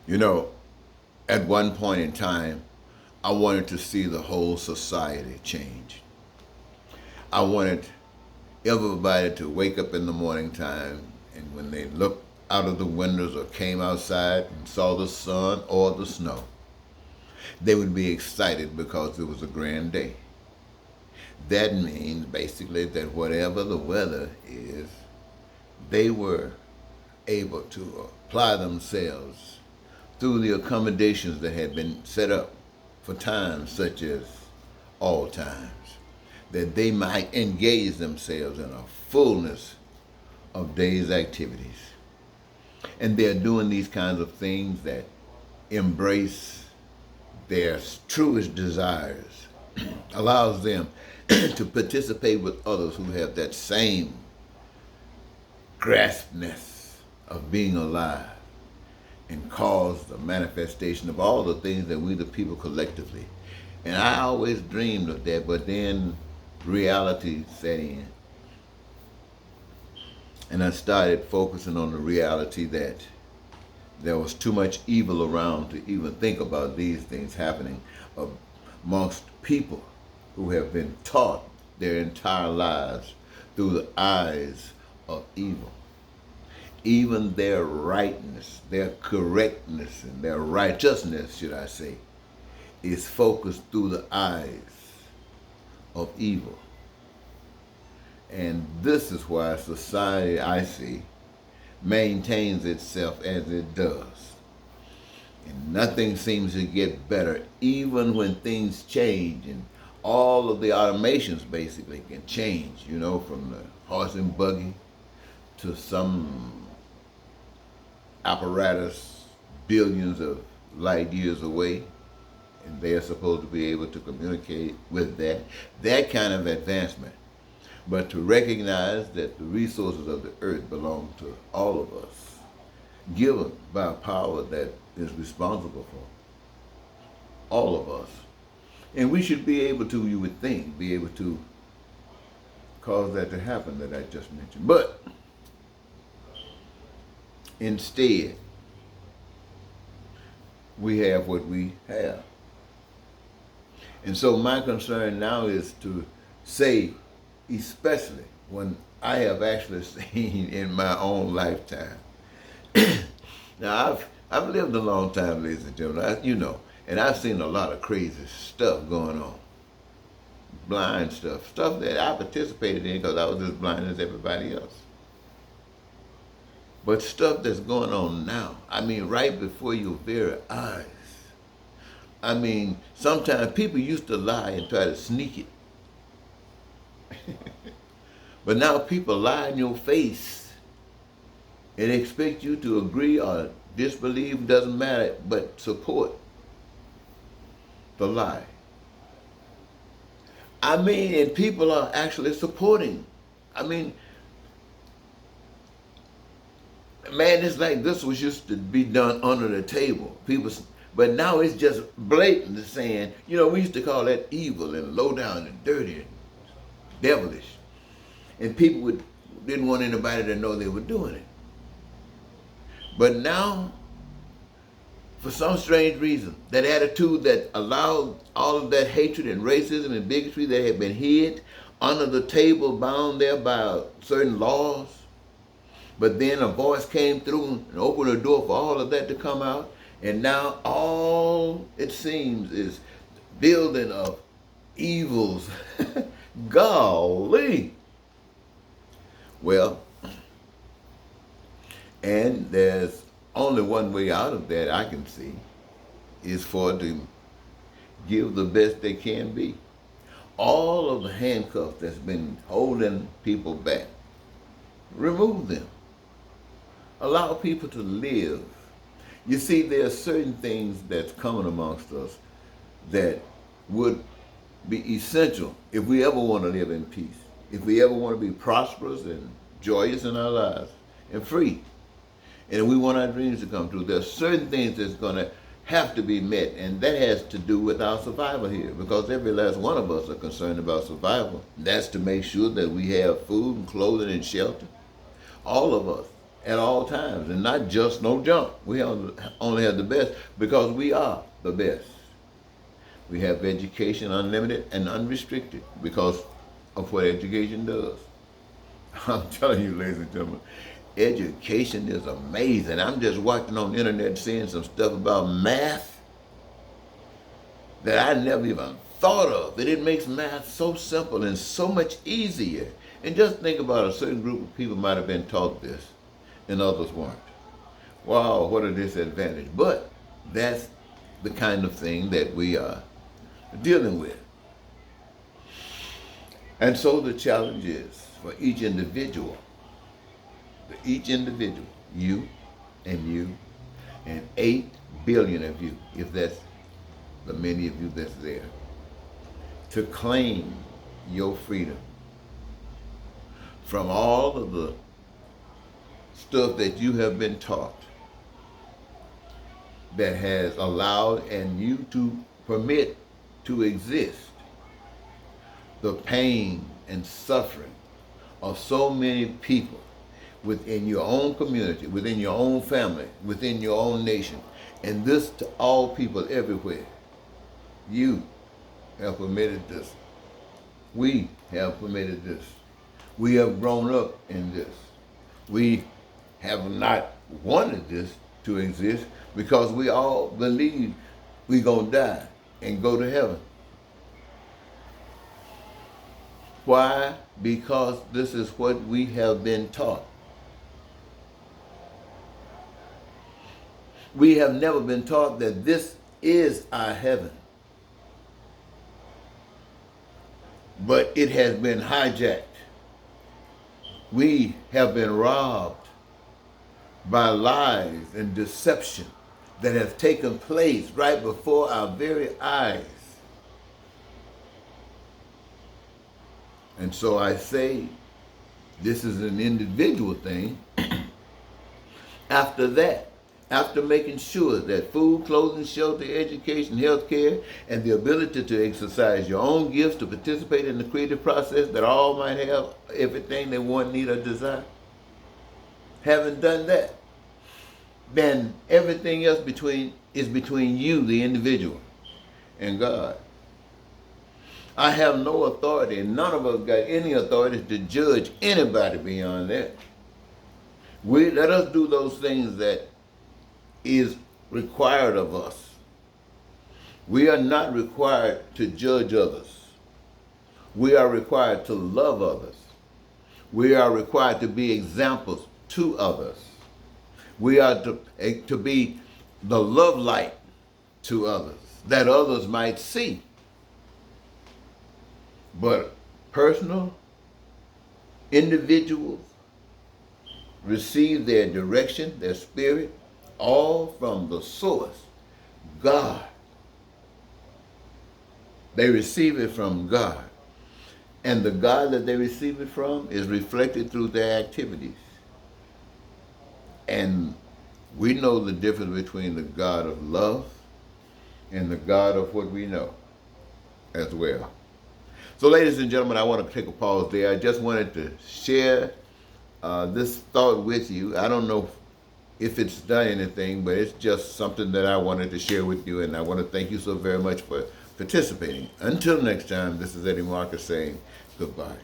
You know, at one point in time, I wanted to see the whole society change. I wanted everybody to wake up in the morning time, and when they looked out of the windows or came outside and saw the sun or the snow, they would be excited because it was a grand day. That means basically that whatever the weather is, they were able to apply themselves through the accommodations that had been set up for times such as all times, that they might engage themselves in a fullness of day's activities. And they're doing these kinds of things that embrace their truest desires, allows them to participate with others who have that same graspness of being alive and cause the manifestation of all the things that we the people collectively. And I always dreamed of that, but then reality set in. And I started focusing on the reality that there was too much evil around to even think about these things happening amongst people who have been taught their entire lives through the eyes of evil. Even their rightness, their correctness, and their righteousness, should I say, is focused through the eyes of evil. And this is why society, I see, maintains itself as it does. And nothing seems to get better, even when things change and all of the automations basically can change, you know, from the horse and buggy to some apparatus billions of light years away, and they are supposed to be able to communicate with that kind of advancement. But to recognize that the resources of the earth belong to all of us, given by a power that is responsible for all of us. And we should be able to, you would think, be able to cause that to happen that I just mentioned. But instead, we have what we have. And so my concern now is to say, especially when I have actually seen in my own lifetime. Now, I've lived a long time, ladies and gentlemen, you know, and I've seen a lot of crazy stuff going on. Blind stuff that I participated in because I was as blind as everybody else. But stuff that's going on now, I mean, right before your very eyes. I mean, sometimes people used to lie and try to sneak it. But now people lie in your face and expect you to agree or disbelieve, doesn't matter, but support the lie. I mean, and people are actually supporting. I mean, madness like this was used to be done under the table. But now it's just blatant saying, you know, we used to call that evil and low down and dirty and devilish. And people didn't want anybody to know they were doing it. But now, for some strange reason, that attitude that allowed all of that hatred and racism and bigotry that had been hid under the table, bound there by certain laws, but then a voice came through and opened the door for all of that to come out. And now all it seems is building of evils. Golly. Well, and there's only one way out of that I can see, is for to give the best they can be. All of the handcuffs that's been holding people back, remove them. Allow people to live. You see, there are certain things that's coming amongst us that would be essential if we ever want to live in peace, if we ever want to be prosperous and joyous in our lives and free, and if we want our dreams to come true. There are certain things that's going to have to be met, and that has to do with our survival here, because every last one of us are concerned about survival. That's to make sure that we have food and clothing and shelter. All of us. at all times, and not just no junk. We only have the best because we are the best. We have education unlimited and unrestricted because of what education does. I'm telling you, ladies and gentlemen, education is amazing. I'm just watching on the internet, seeing some stuff about math that I never even thought of. That it makes math so simple and so much easier. And just think about a certain group of people might have been taught this and others weren't. Wow, what a disadvantage. But that's the kind of thing that we are dealing with. And so the challenge is for each individual, you and 8 billion of you, if that's the many of you that's there, to claim your freedom from all of the stuff that you have been taught that has allowed and you to permit to exist the pain and suffering of so many people within your own community, within your own family, within your own nation, and this to all people everywhere. You have permitted this. We have permitted this. We have grown up in this. We have not wanted this to exist because we all believe we're going to die and go to heaven. Why? Because this is what we have been taught. We have never been taught that this is our heaven. But it has been hijacked. We have been robbed by lies and deception that have taken place right before our very eyes. And so I say, this is an individual thing. After that, after making sure that food, clothing, shelter, education, health care, and the ability to exercise your own gifts to participate in the creative process, that all might have everything they want, need, or desire. Having done that, then everything else is between you, the individual, and God. I have no authority, and none of us got any authority to judge anybody beyond that. Let us do those things that is required of us. We are not required to judge others. We are required to love others. We are required to be examples to others. We are to be the love light to others, that others might see. But personal individuals receive their direction, their spirit, all from the source, God. They receive it from God. And the God that they receive it from is reflected through their activities. And we know the difference between the God of love and the God of what we know as well. So ladies and gentlemen, I want to take a pause there. I just wanted to share this thought with you. I don't know if it's done anything, but it's just something that I wanted to share with you, and I want to thank you so very much for participating. Until next time, this is Eddie Marcus saying goodbye.